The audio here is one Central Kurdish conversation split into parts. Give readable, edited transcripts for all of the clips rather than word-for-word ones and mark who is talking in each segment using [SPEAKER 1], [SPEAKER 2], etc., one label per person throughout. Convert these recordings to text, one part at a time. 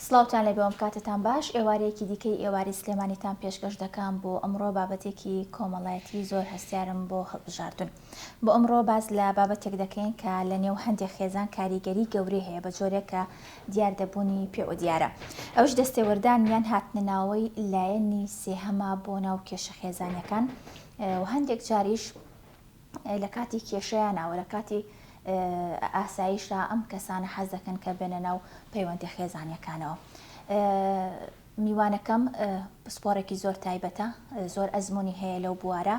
[SPEAKER 1] سڵاوتان لە بێوم کاتتان باش ئێوارەیەکی دیکەی ئێواری سلێمانیتان پێشکەش دەکەم بۆ ئەمڕۆ بابەتێکی کۆمەڵایەتی زۆر هەستیارم بۆ هەڵبژاردون. بۆ ئەمڕۆ باز لە بابەتێک دەکەین کە لە نێو هەندێک خێزان کاریگەری گەورەی هەیە بە جۆرێکە دیاردەبوونی پێوە دیارە. ئەوش دەستێوەردانیان هاتنەناوەی لایەنی سێهەما بۆ ناو کێشە خێزانەکان و هەندێک جاریش لە کاتی کێشەیانەوە لە کاتی ئاساییشدا ئەم کەسانە حەز دەکەن کە بێنە ناو پەیوەندی خێزانیەکانەوە. میوانەکەم پسپۆرێکی زۆر تایبەتە، زۆر ئەزمموی هەیە لەو بوارە.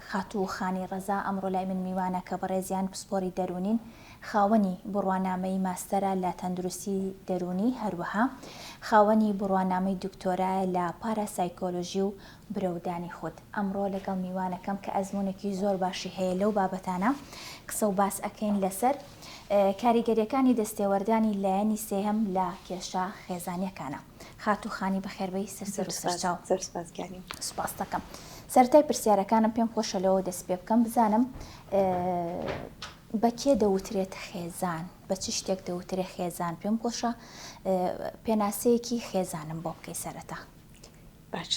[SPEAKER 1] خاتوو خانی ڕەزا ئەمڕۆ لای من میوانە کە بەڕێزیان پسپۆری دەرونین، خاوەنی بڕوانامەی ماستەرە لە تەندروستی دەرونی، هەروەها خاوەنی بڕوانامەی دکتۆرایە لە پاراسایکۆلۆژی و برەودانی خۆت. ئەمڕۆ لەگەڵ میوانەکەم کە ئەزمموونێکی زۆر باشی هەیە لەو بابەتانە قسە و باس ئەکەین لەسەر کاریگەریەکانی دەستێوەردانی لایەنی سێهەم لە کێشە خێزانیەکانە. خاتوو خانی بەخێربەی سەرسەر و سەرچاو. سوپاس دەکەم. سەرەتای پرسیارەکانم پێم خۆشە لەوە دەست پێ بکەم، بزانم بە کێ دەوترێت خێزان، بە چ شتێک دەوترێت خێزان. پێم خۆشە پێناسەیەکی خێزانم بۆ بکەی سەرەتا.
[SPEAKER 2] باش،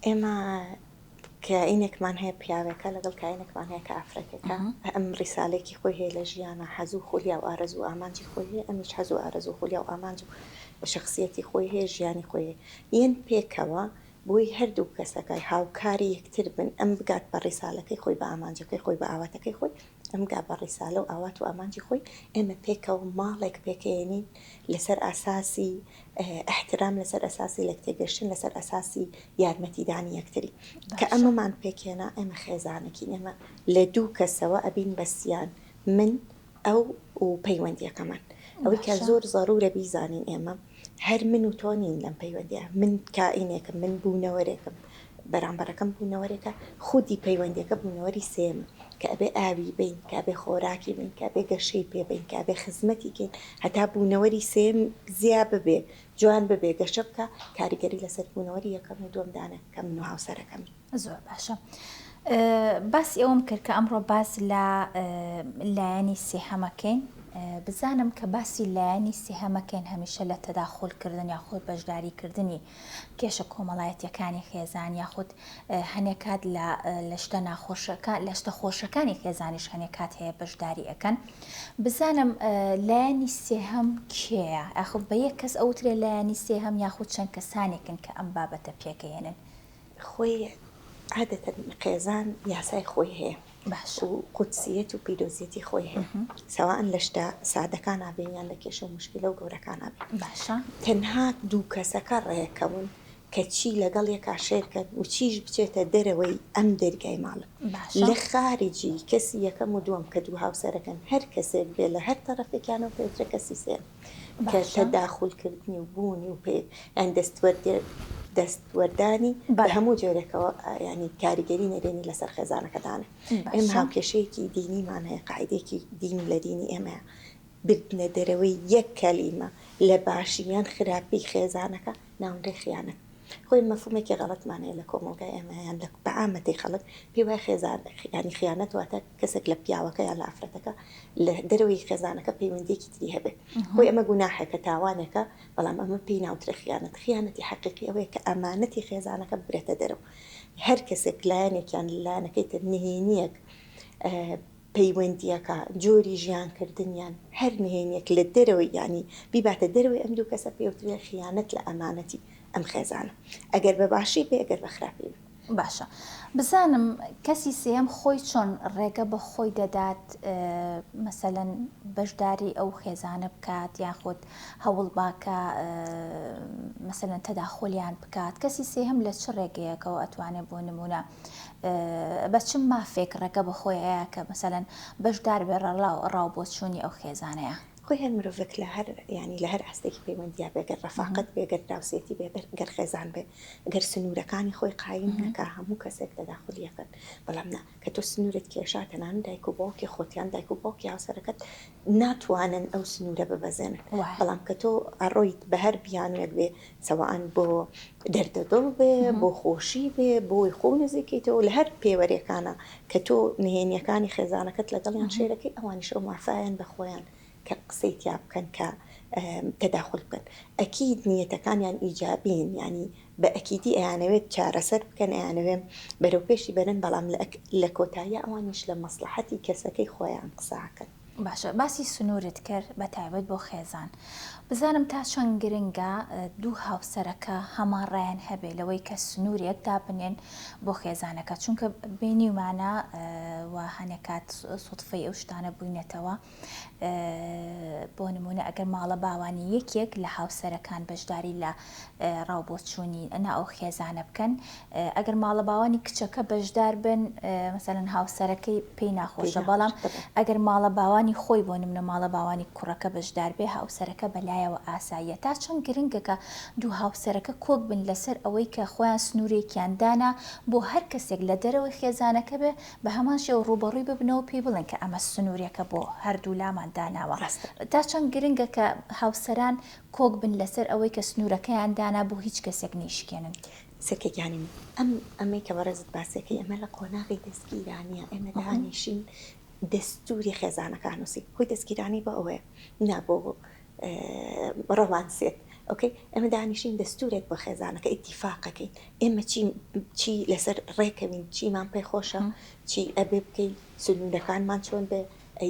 [SPEAKER 2] ئێمە کائینێکمان هەیە پیاوێکە لەگەڵ کائینێکمان هەیە کە ئافرەتێکە. ئەم ڕیسالێکی خۆی هەیە لە ژیانە، حەزوو خولیا و ئارەزوو ئامانجی خۆی هەیە، ئەمیش حەزوو ئارەزوو خولیا و ئامانج و شخصیەتی خۆی هەیە، ژیانی خۆی هەیە. یەن پێکەوە بۆی هەردوو کەسەکەی هاوکاری یەکتر بن، ئەم بگات بە ڕیسالەکەی خۆی، بە ئامانجەکەی خۆی، بە ئاواتەکەی خۆی، ئەم گا بە ڕیسالە و ئاوات و ئامانجی خۆی. ئێمە پێکەوە ماڵێک پێکەێنین لەسەر ئاساسی احترام، لەسەر ئاساسی لە تێگەشتن، لەسەر ئاساسی یارمەتیدانی یەکتری. کە ئەمەمان پێکێنا ئێمە خێزانێکین، ئێمە لە دوو کەسەوە ئەبین بەسییان، من ئەو و پەیوەندیەکەمان. ئەوەی کە زۆر ضرورە بیزانین ئێمە هەر من و تۆ نین لەم پەیوەندیە. من کائینێکم، من بوونەوەرێکم، بەرامبەرەکەم بوونەوەرێکە، خودی پەیوەندیەکە بوونەوەری سێمە کە ئەبێ ئاوی بین، کە ئەبێ خۆراکی بین، کە ئەبێ گەشەی پێ بین، کە ئەبێ خزمەتی کەین، هەتا بوونەوەری سێم زیا ببێ، جوان ببێ، گەشە بکە، کاریگەری لەسەر بوونەوەری یەکەم و دووەمدانە کە من و هاوسەرەکەمی.
[SPEAKER 1] زۆر باشە. باسی ئەوم کرد کە ئەمڕۆ باس لە لایەنی سێهەمەکەین. بزانم کە باسی لایەنی سێهەمەکەین هەمیشە لە تەداخولکردن یاخود بەشداریکردنی کێشە کۆمەڵایەتیەکانی خێزان یاخود هەنێکات لە شتە ناخۆشەکان، لە شتە خۆشەکانی خێزانیش هەنێکات هەیە بەشداری ئەەکەن. بزانم لایەنی سێهەم کێیە؟ یاخود بە یەک کەس ئەوترێ لایەنی سێهەم یاخود چەند کەسانێکن کە ئەم بابەتە پێکەێنن؟
[SPEAKER 2] خۆی عادەتەن خێزان یاسای خۆی هەیە و قودسیەت و پیرۆزیەتی خۆی هەیە، سەواءن لە شتە سادەکان ئابێن یان لە کێشە و مشکلە و گەورەکان ئابێن.
[SPEAKER 1] باشە.
[SPEAKER 2] تەنها دوو کەسەکە ڕێەکەون کە چی لەگەڵ یەکا شێرکەن و چیش بچێتە دەرەوەی ئەم دەرگای ماڵە. لە خارجی کەسی یەکەم و دووەم کە دوو هاوسەرەکەن، هەر کەسێک بێ لە هەر تەرەفێکیانەوە پێوترە کەسی سێم کە تەداخولکردنی و بوونی و پێ ئەن دەستوەردانی بە هەموو جۆرێکەوە ینی کاریگەری نەرێنی لەسەر خێزانەکەدانە. ئێمە هاوکێشەیەکی دینیمان هەیە، قاعیدێکی دینی لە دینی ئێمە بردنە دەرەوەی یەک کەلیمە لە باشییان خراپی خێزانەکە ناونرێ خیانەت. خۆی مەفهومێکی غەڵەتمان هەیە لە کۆمەلگای ئێمەیان لە بەعامەتی خەڵک پێی وایە خێزان ینی خیانەت واتە کەسێک لە پیاوەکە یان لە ئافرەتەکە لە دەرەوەی خێزانەکە پەیوەندیەکی تری هەبێت. خۆی ئەمە گوناحێکە، تاوانێکە، بەڵام ئەمە پێی ناوترە خیانەت. خیانەتی حەقیقی ئەوەیە کە ئەمانەتی خێزانەکە ببرێتە دەرەوە. هەر کەسێک لایەنێکیان لایەنەکەی تر نهێنیەک پەیوەندیەکە، جۆری ژیانکردنیان، هەر نهێنیەک لە دەرەوەی ینی بیباتە دەرەوەی ئەم دوو کەسە پێوترێ خیانەت لە ئەمانەتی ئەم خێزانە، ئەگەر بە باشی بێ، ئەگەر بە خراپی بێ.
[SPEAKER 1] باشە. بزانم کەسی سێم خۆی چۆن ڕێگە بە خۆی دەدات مەسەلەن بەشداری ئەو خێزانە بکات یاخود هەوڵ باکە مەسەلەن تەداخۆلیان بکات؟ کەسی سێهەم لە چ ڕێگەیەکەوە ئەتوانێت بۆ نمونە بە چ مافێک ڕێگە بە خۆی هەیە کە مەسەلەن بەشدار بێ ڕاو بۆ چوونی ئەو خێزانەیە؟
[SPEAKER 2] خۆی هەر مرۆڤێک لە هەر ینی لە هەر ئاستێکی پەیوەندیا بێ، گەر ڕەفاقەت بێ، گەر دراوسێتی بێ، گەر خێزان بێ، گەر سنوورەکانی خۆی قایم نەکا، هەموو کەسێک تەداخولیەکەن. بەڵام نا کە تۆ سنوورت کێشا، تەنان دایک و باوکی خۆتیان، دایک و باوکی هاوسەرەکەت ناتوانن ئەو سنوورە ببەزێنن. بەڵام کە تۆ ئەڕۆیت بە هەر بیانوێک بێ، سەواءن بۆ دەردەدڵ بێ، بۆ خۆشی بێ، بۆی خۆ نزیکیتەوە، لە هەر پێوەرێکانە کە تۆ نهێنیەکانی خێزانەکەت لەگەڵیان شێرەکەی، ئەوانیش ئەو مافایان بە خۆیان کە قسەی تیا بکەن کە تداخل بکەن ئەکید نیەتەکانیان ئیجابین ینی بە ئەکیدی ئەیانەوێت چارەسەر بکەن ئەیانەوێت بەرەو پێشی بەرن بەڵام لە کۆتاییە ئەوانیش لە مەسلحەتی کەسەکەی خۆیان قساکەن.
[SPEAKER 1] باشە باسی سنوورت کرد بە تایبەت بۆ خێزان بزانم تا چەند گرنگە دوو هاوسەرەکە هەماڕایان هەبێ لەوەی کە سنوورێک دابنێن بۆ خێزانەکە چونکە بینیمانە و هەنێکات سوتفەی ئەو شتانە بووینەتەوە بۆ نمونە ئەگەر ماڵە باوانی یەکێک لە هاوسەرەکان بەشداری لە ڕاوبۆچوونی ئەنا ئەو خێزانە بکەن ئەگەر ماڵە باوانی کچەکە بەشدار بن مەسەلەن هاوسەرەکەی پێی ناخۆشە بەڵام ئەگەر ماڵە باوانی خۆی بۆ نمونە ماڵە باوانی کوڕەکە بەشدار بێ هاوسەرەکە بەلایەوە ئاساییە تا چەند گرنگەکە دوو هاوسەرەکە کۆک بن لەسەر ئەوەی کە خۆیان سنوورێکیان دانا بۆ هەر کەسێک لە دەرەوەی خێزانەکە بێ بە هەمان شێوە ڕوبەڕووی ببنەوە پێی بڵێن کە ئەمە سنوورێکە بۆ هەردوو لامان داناوە تا چەند گرنگە کە هاوسەران کۆک بن لەسەر ئەوەی کە سنوورەکەیان دانا بۆ هیچ کەسێک نیشکێنن.
[SPEAKER 2] سەرکەگیانی ئەمەی کە بەڕێزت باسەکەی ئەمە لە قۆناغی دەستگیرانیە ئێمە دانیشین دەستوری خێزانەکان نووسی خۆی دەستگیرانی بە ئەوەیە نابۆ ڕەوانسێت ئۆکەی ئەمە دانیشین دەستورێک بە خێزانەکە ئیتیفاقەکەین ئێمە چی لەسەر ڕێکەوین چیمان پێی خۆشە چی ئەبێ بکەین سنوورەکانمان چۆن بێ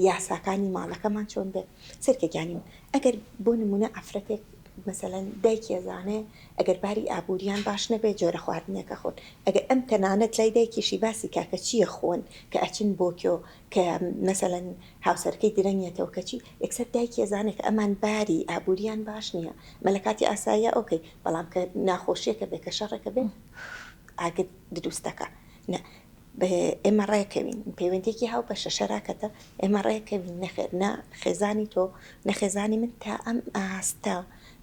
[SPEAKER 2] یاساکانی ماڵەکەمان چۆن بێ سەرکەگیانیم ئەگەر بۆ نمونە ئەفرەتێک مثلەن دایکی ئەزانێ ئەگەر باری ئابوووریان باش نەبێت جۆرە خواردنەکە خۆن ئەگەر ئەم تەنانەت لای دایکیشی باسی کاکە چییە خۆن کە ئەچن بۆکیۆ کە مثلەن هاوسەرکەی درەنگێتەوە کەچی یەکسەر دایکی ئەزانێت کە ئەمان باری ئابوووریان باش نییە مەلەکاتی ئاساییە ئۆکەی بەڵام کە ناخۆشیەکە بێ کە شەڕێکە بێ ئاگت دروستەکە ئێمە ڕێکەوین پەیوەندێکی هاو بە شەشەراکەتە ئێمە ڕێکەوین نەخێر نە خێزانی تۆ نەخێزانی من تا ئەم ئاستە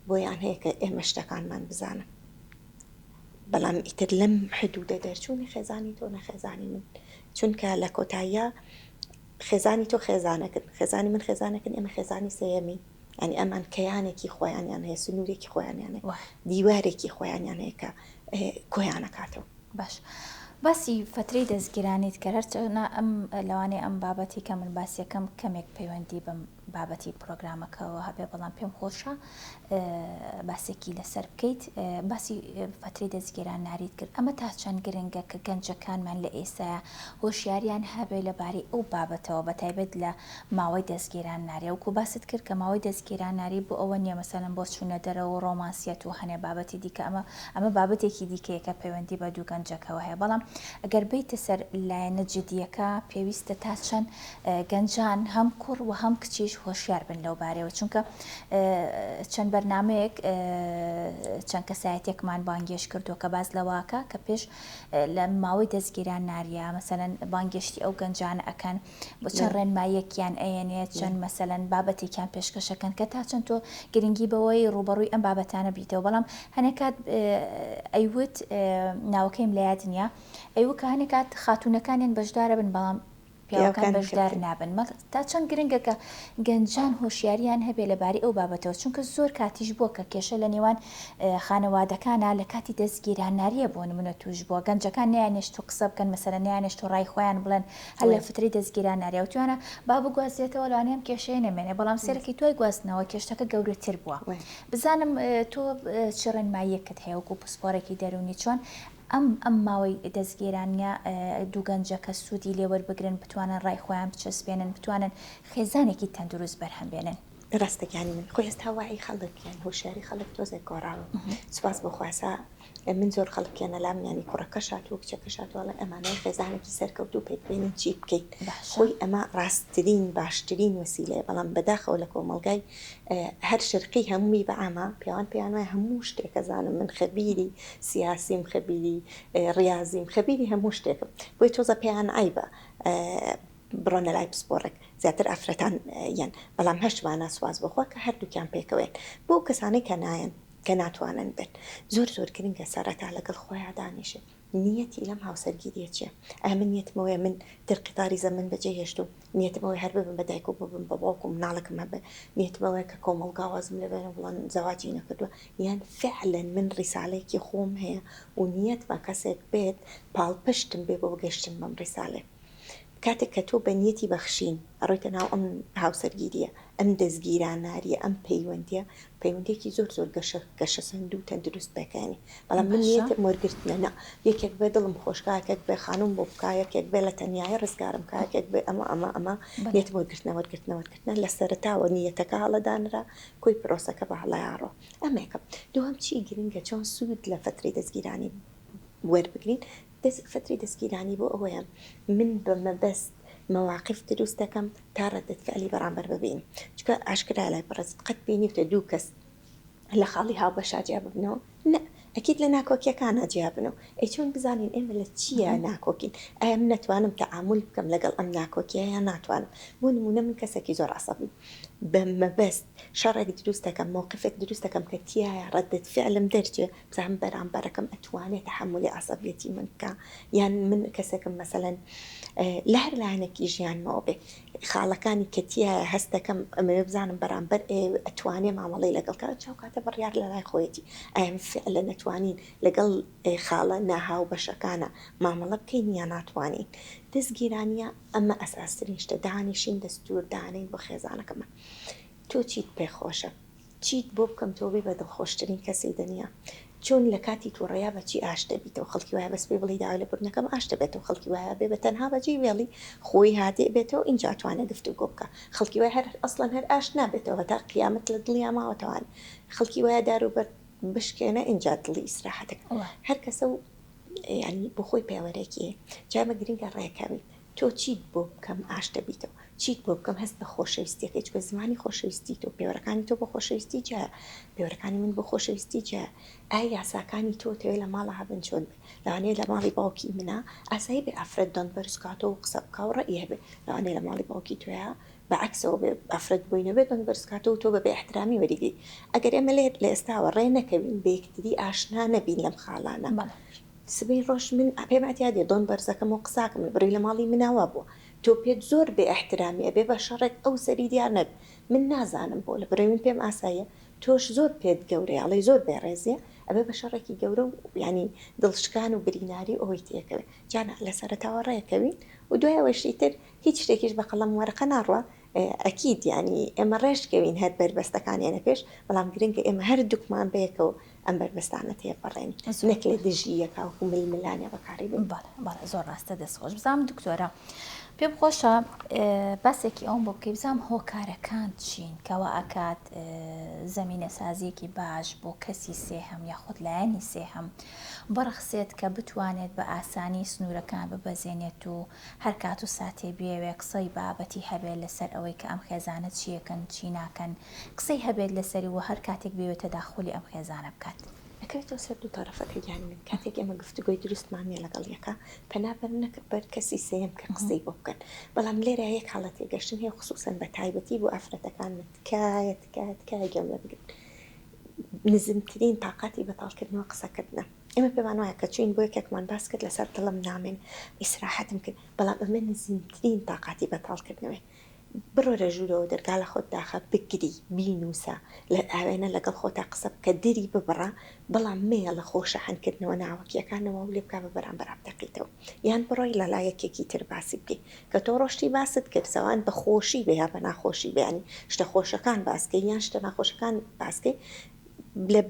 [SPEAKER 2] بۆیان هەیە کە ئێمە شتەکانمان بزانن بەڵام ئیتر لەم حدودە دەرچوونی خێزانی تۆ نەخێزانی من چونکە لە کۆتاییە خێزانی تۆ خێزانەکن خێزانی من خێزانەکن ئێمە خێزانی سەیەمی ینی ئەمان کەیانێکی خۆیانیان هەیە سنوورێکی خۆیانیان هەیە دیوارێکی خۆیانیان هەیە کە کۆیانەکاتەوە.
[SPEAKER 1] باش باسی فترەی دەستگیرانیت کە هەرچەنە ئەم لەوانەیە ئەم بابەتی کە من باسیەکەم کەمێک پەیوەندی بم بابەتی پرۆگرامەکەەوە هەبێ بەڵام پێم خۆشە باسێکی لەسەر بکەیت باسی فترەی دەستگیران ناریت کرد ئەمە تا چەند گرنگە کە گەنجەکانمان لە ئێستاە هۆشیاریان هەبێ لەبارەی ئەو بابەتەوە بەتایبەت لە ماوەی دەستگیران ناریە وکو باست کرد کە ماوەی دەستگیران ناری بۆ ئەوە نییە مەسەلەن بۆ چوونە دەرەوە ڕۆمانسیەت و هەنێ بابەتی دیکە ئەمە بابەتێکی دیکەیەکە پەیوەندی بە دوو گەنجەکەەوە هەیە بەڵام ئەگەر بیتە سەر لایەنە جدیەکە پێویستە تا چەند گەنجان هەم کوڕ و هەم کچیش هۆشیار بن لەو بارەوە چونکە چەند بەرنمەیەک چەند کەسایەتێکمان بانگێش کردو کە باز لەواکە کە پێش لە ماوەی دەستگیران ناریە مەسەلەن بانگێشتی ئەو گەنجانە ئەکەن بۆ چەند ڕێنمایەکیان ئەیەنێت چەند مەسەلەن بابەتێکیان پێشکەشەکەن کە تا چەند تۆ گرنگی بەوەی ڕوبەڕووی ئەم بابەتانە بیتەوە بەڵام هەنێکات ئەیوت ناوەکەیم لە یاد نییە ئەیوکە هەنێکات خاتونەکانیان بەشدارە بن بەڵام پیاوەکان بەشدار نابن تا چەند گرنگە کە گەنجان هۆشیاریان هەبێ لەبارەی ئەو بابەتەوە چونکە زۆر کاتیش بووە کە کێشە لە نێوان خانەوادەکانە لە کاتی دەستگیران ناریە بۆ نمونە توش بووە گەنجەکان نەیانێشت و قسە بکەن مەسەلەن نەیانێشت و ڕای خۆیان بڵێن هەر لە فترەی دەستگیران ناریە و توانە با بگوازێتەوە لەوانەیەم کێشەیە نەمێنێ بەڵام سێرەکی توای گواستنەوە کێشتەکە گەورەتر بووە بزانم تۆ چ ڕێنماییەکت هەیە وەکو پسپۆرێکی دەرونی چۆن ئەم ماوەی دەستگیرانیە دوو گەنجەکە سوودی لێوەربگرن بتوانن ڕای خۆیان بچەسبێنن بتوانن خێزانێکی تەندروست بەرهەم بێنن.
[SPEAKER 2] ڕاستەکانی من خۆی ئێستا وای خەڵکیان هۆشیاری خەڵک تۆزێک گۆڕاوە سوپاس بۆ خواسا من زۆر خەڵکیانە لام ینی کوڕەکە شات و کچەکە شاتوەڵە ئەمانەی خێزانێکی سەرکەوتوو پێبێنین چی بکەیت خۆی ئەمە ڕاستترین باشترین وسیلەیە بەڵام بەداخەوە لە کۆمەڵگای هەر شرقی هەمووی بەعامە پیاوان پێیان وایە هەموو شتێکەزانم من خەبیری سیاسیم خەبیری ڕاضیم خەبیری هەموو شتێکم بۆی تۆزە پێیان ئایبە بڕۆنە لای پسپۆڕێک زیاتر ئافرەتان یان بەڵام هەشتوانە سواز بخوا کە هەردووکیان پێکەوێت بۆ کەسانەی کە نایەن کە ناتوانن بێت زۆر گرنگە سەرەتا لەگەڵ خۆیان دانیشێت نیەتی لەم هاوسەرگیریە چییە من نیەتمەوەی من ترقیتاری زەمن بەجێ هێشت و نیەتمەوەی هەر ببم بە دایک و ببم بە باوک و مناڵکم هەبێ نیەتمەوەی کە کۆمەڵگاوازم لەبێنە بڵان زەواجی نەکردووە یان فعلەن من ڕیسالەیەکی خۆم هەیە و نیەتمە کەسێک بێت پاڵپشتم بێ بۆ گەشتن بەم ڕیسالێ کاتێک کە تۆ بە نیەتی بەخشین ئەڕۆیتە ناو ئەم هاوسەرگیریە ئەم دەستگیراناریە ئەم پەیوەندێکی زۆر گەشە سەند و تەندروست بەکانی بەڵام من نیەتم وەرگرتنە نا یەکێک بێ دڵم خۆشکایەکێک بێ خانوم بۆ بکایەکێک بێ لە تەنیایە ڕزگارم کایەکێک بێ ئەمە نیەت وەرگرتنەوەرگرتنەوەرگرتنە لە سەرتاوە نیەتەکە هەڵەدانرا کۆی پرۆسەکە بە هەڵەیاڕۆ ئەمێکە دووەم چی گرنگە چۆن سوود لە فترەی دەستگیرانی وەربگرین فترەی دەستگیرانی بۆ ئەوەیە من بە مەبەست مواقف دروست دەکەم تا ڕەدت فعلی بەرامبەر ببین چکە ئاشکرا لای بەڕست قەت بینیتە دوو کەس لە خاڵی هاوبەشا جیا ببنەوە نە ئەکید لە ناکۆکیەکانە جیا بنەوە ئەی چۆن بزانین ئێمە لە چییە ناکۆکین ئایا من نەتوانم تەعامل بکەم لەگەڵ ئەم ناکۆکیە یان ناتوانم بۆ نمونە من کەسێکی زۆر عەسەبیم بە مەبەست شەڕێک دروست دەکەم موقفێک دروست دەکەم کە تایە ڕەدت فعلم دەرچێ بزانم بەرامبەرەکەم ئەتوانێت تەحملی عەسەبیەتی من بکە یان من کەسێکم مەسەلەن لە هەر لایەنێکی ژیانمەوە بێ خاڵەکانی کە تایە هەست دەکەم ئەمە بزانم بەرامبەر ئەتوانێ مامەڵەی لەگەڵ چاو کاتە بڕیار لە لای خۆیەتی ئایا فعلە نەتوانین لەگەڵ خاڵە ناهاو بەشەکانە مامەڵە بکەین یان ناتوانین دەستگیرانیە ئەمە ئەساسترین شتە دانیشین دەستور دانین بۆ خێزانەکەمە تۆ چیت پێخۆشە چیت بۆ بکەم تۆبی بە دڵخۆشترین کەسی دنیا چۆن لە کاتی تووڕەیە بەچی ئاش دەبیتەوە خەڵکی وایە بەس پێ بڵی داوای لە بردنەکەم ئاش دەبێتەوە خەڵکی وایە بێ بە تەنها بەجێ وێڵی خۆی هاتێ بێتەوە اینجا توانێت گفتوگۆ بکە خەڵکی وایە هەر ئەسڵەن هەر ئاش نابێتەوە تا قیامەت لە دڵیا ماوەتەوان خەڵکی وایە داروبەر بشکێنە اینجا دڵی ئیسراحەتەکە هەر کەسە و ینی بۆ خۆی پێوەرێکیە جامە گرنگە ڕێکەوی تۆ چیت بۆ بکەم ئاش دەبیتەوە چیت بۆ بکەم هەست بە خۆشەویستیەکەی چکە زمانی خۆشەویستی تۆ پێوەرەکانی تۆ بە خۆشەویستی جایە پێوەرەکانی من بە خۆشەویستی جایە ئایا یاساکانی تۆ تەوێ لە ماڵە هەبن چۆن بێ لەوانەیە لە ماڵی باوکی منە ئاسایی بێ ئافرەت دەنگ بەرزکاتەوە قسە بکە و ڕەئی هەبێ لەوانەیە لە ماڵی باوکی تۆیە بەعکسەوە بێ ئافرەت بووینە بێت دەنگ بەرزکاتەوە تۆ بە بێ احترامی وەریگەی ئەگەر ئێمە لە ئێستاوە ڕێ نەکەوین بە یەکتری ئاشنا نەبین لەم خاڵانە سبەی ڕۆژ من پێمەتیا دێ دۆن بەرزەکەم و قساکەم بڕی لە ماڵی مناوە بووە تۆ پێت زۆر بێ احترامیە بێ بە شەڕێک ئەو سەری دیار نەب من نازانم بۆ لە بڕێوین پێم ئاساییە تۆش زۆر پێت گەورەیە ئەڵێ زۆر بێڕێزیە ئەبێ بە شەڕێکی گەورە و ینی دڵشکان و بریناری ئەوەی تێکەوێ جانە لە سەرەتاوە ڕێکەوین و دوایەوەشی تر هیچ شتێکیش بە قەڵەم وەرەقە ناڕوە ئەکید ینی ئێمە ڕێژکەوین هەر بربەستەکانیانە پێش بەڵام گرنگە ئێمە هەر دوکمان بەیەکەوە ئەم بربەستانە تێپەڕێن نەک لە دژی یەکاوکو ململانە بەکاری بن
[SPEAKER 1] زۆر ڕاستە دەستخۆش بزانم دکتۆرە پێم خۆشە باسێکی ئەوم بۆ بکەی بزانم هۆکارەکان چین کەوا ئەکات زەمینە سازیەکی باش بۆ کەسی سێهەم یاخود لایەنی سێهەم بەڕخسێت کە بتوانێت بە ئاسانی سنوورەکان ببەزێنێت و هەر کات و ساتێ بێوێ قسەی بابەتی هەبێت لەسەر ئەوەی کە ئەم خێزانە چیەکەن چی ناکەن قسەی هەبێت لەسەری و هەر کاتێک بێوێتە داخۆلی ئەم خێزانە بکات
[SPEAKER 2] ئەکەوێتەوە سەر دوو تەرەفەکە گیانن کاتێک ئێمە گفتوگۆی دروستمانێ لەگەڵ یەکە پەنابەرنەکە بەر کەسی سێم کە قسەی بۆ بکەن بەڵام لێرە یەک حاڵەت تێگەشتن هەیە خصوصەن بە تایبەتی بۆ ئافرەتەکان تکایە گەم لە بگرن نزمترین تااقاتی بەتاڵکردنەوە قسەکردنە ئێمە پێمان وایە کە چوین بۆ یەکێکمان باس کرد لەسەر دڵم نامێن ئیسراحەتم کرد بەڵام ئەمە نزمترین تااقاتی بەتاڵکردنەوەی بڕۆ لە ژوورەوە دەرگا لە خۆت داخە بگری بینوسە لە ئاوێنە لەگەڵ خۆتا قسە بکە دەری ببڕە بەڵام مەیە لە خۆشەحنکردنەوە ناوەکیەکانەوە و لێ بکە بە بەرامبەر بتەقیتەوە یان بڕۆی لە لایەکێکی تر باسی بکەی کە تۆ ڕۆشتی باست کرد سەوان بە خۆشی بێ یا بە ناخۆشی بێنی شتە خۆشەکان باسکەی یان شتە ناخۆشەکان باسکەی لە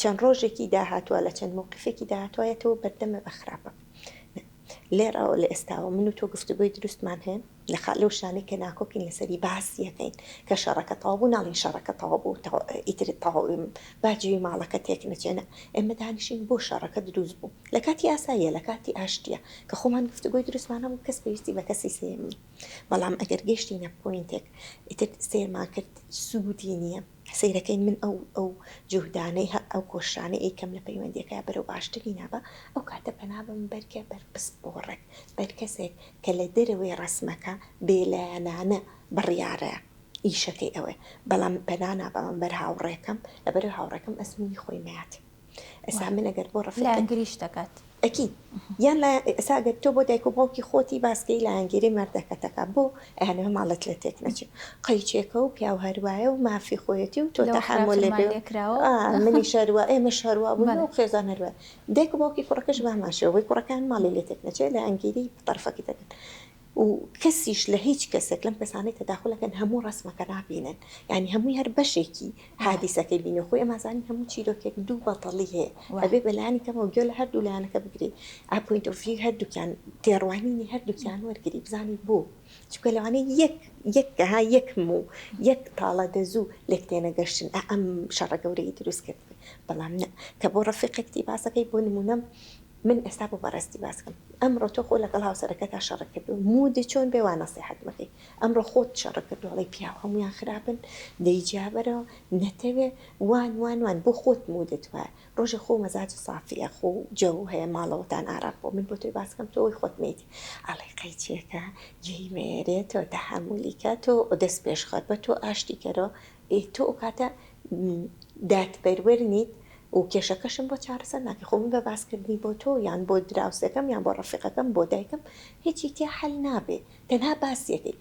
[SPEAKER 2] چەند ڕۆژێکی داهاتووە لە چەند مووقفێکی داهاتوایەتەوە بەردەمە بە خراپە لێرەوە لە ئێستاوە من و تۆ گفتوگۆی دروستمان هەن لەو شانەی کە ناکۆکین لەسەری باسیەکەین کە شەڕەکە تەواو بوو ناڵین شەڕەکە تەواو بوو ئیتر تەواو باجێی ماڵەکە تێک نەچێنە ئێمە دانیشین بۆ شەڕەکە دروست بوو لە کاتی ئاساییە لە کاتی ئاشتیە کە خۆمان گفتوگۆی دروستمان هەموو کەس پێویستی بە کەسی سێمی بەڵام ئەگەر گەشتینە پۆینتێک ئیتر سێرمان کرد سوودی نییە سیرەکەین من ئەو جوهدانەی ئەو کۆشانە ئەیکەم لە پەیوەندیەکە بەرەو باشتری نابە ئەو کاتە پەنابم بەرکە بەرپست بۆڕێک بەر کەسێک کە لە دەرەوەی ڕسمەکە بێلایەنانە بڕیارە ئیشەکەی ئەوێ بەڵام پەنانا بەمە بەر هاوڕێکم لە بەر هاوڕێکم ئەسمونی خۆی مات ئەسا من ئەگەر بۆ
[SPEAKER 1] ڕفلانگریش دەکات
[SPEAKER 2] ئەکی یان ئەساگەر تۆ بۆ دایک و باوکی خۆتی باسکەی لە ئەنگیری مەردەکەتەکە بۆ ئەهانەوە ماڵەت لە تێک نەچێت قەیچێکە و پیاو هەروایە و مافی خۆیەتی و تۆ تەحمل لێکراوە منی شەروە ئێمە شەروە بوون و خێزان هەروە دایک و باوکی کوڕەکەش باماشەوەی کوڕەکان ماڵی لێ تێک نەچێت لە ئەنگیری طرفەکەی دەکەن وكسيش لهيج كسك لم كساني تداخل كان همو رسمك نابينن يعني همو هربشيكي حادثة كيبينو خويا ما زاني همو تشيلو كيك دو بطليه هبي بلاني كما وجول هردو لانا كبقري بوينت اوف فيو هردو كان تيروانيني هردو كان ورقري بزاني بو شو قالوا عني يك هاي يكمو يك طالة دزو لك تينا قشن أم شر قوري دروس كتب بلامنا كبو رفيقك تباسك يبون منم من استابو برستي باسكم امر تو لك الله سركتها شركت مودي چون به نصيحت مكي امر خود شركت علي بيها هم يا خرابن دي جابره نتبه وان بو خود مودت و روج خو مزاج صافي اخو جو هي مالو تان عربو من بوتي باسكم تو خود ميتي علي قيتيكا جي ميريتو تحمليكاتو ودس بيش خربتو اشتي كرو اي تو كاتا دات برورنيت و کێشەکەشم بۆ چارەسەر ناکەی خۆم بە باسکردنی بۆ تۆ یان بۆ دراوسەکەم یان بۆ ڕەفیقەکەم بۆ دایکم هیچی تیا حەل نابێ تەنها باسیەکەی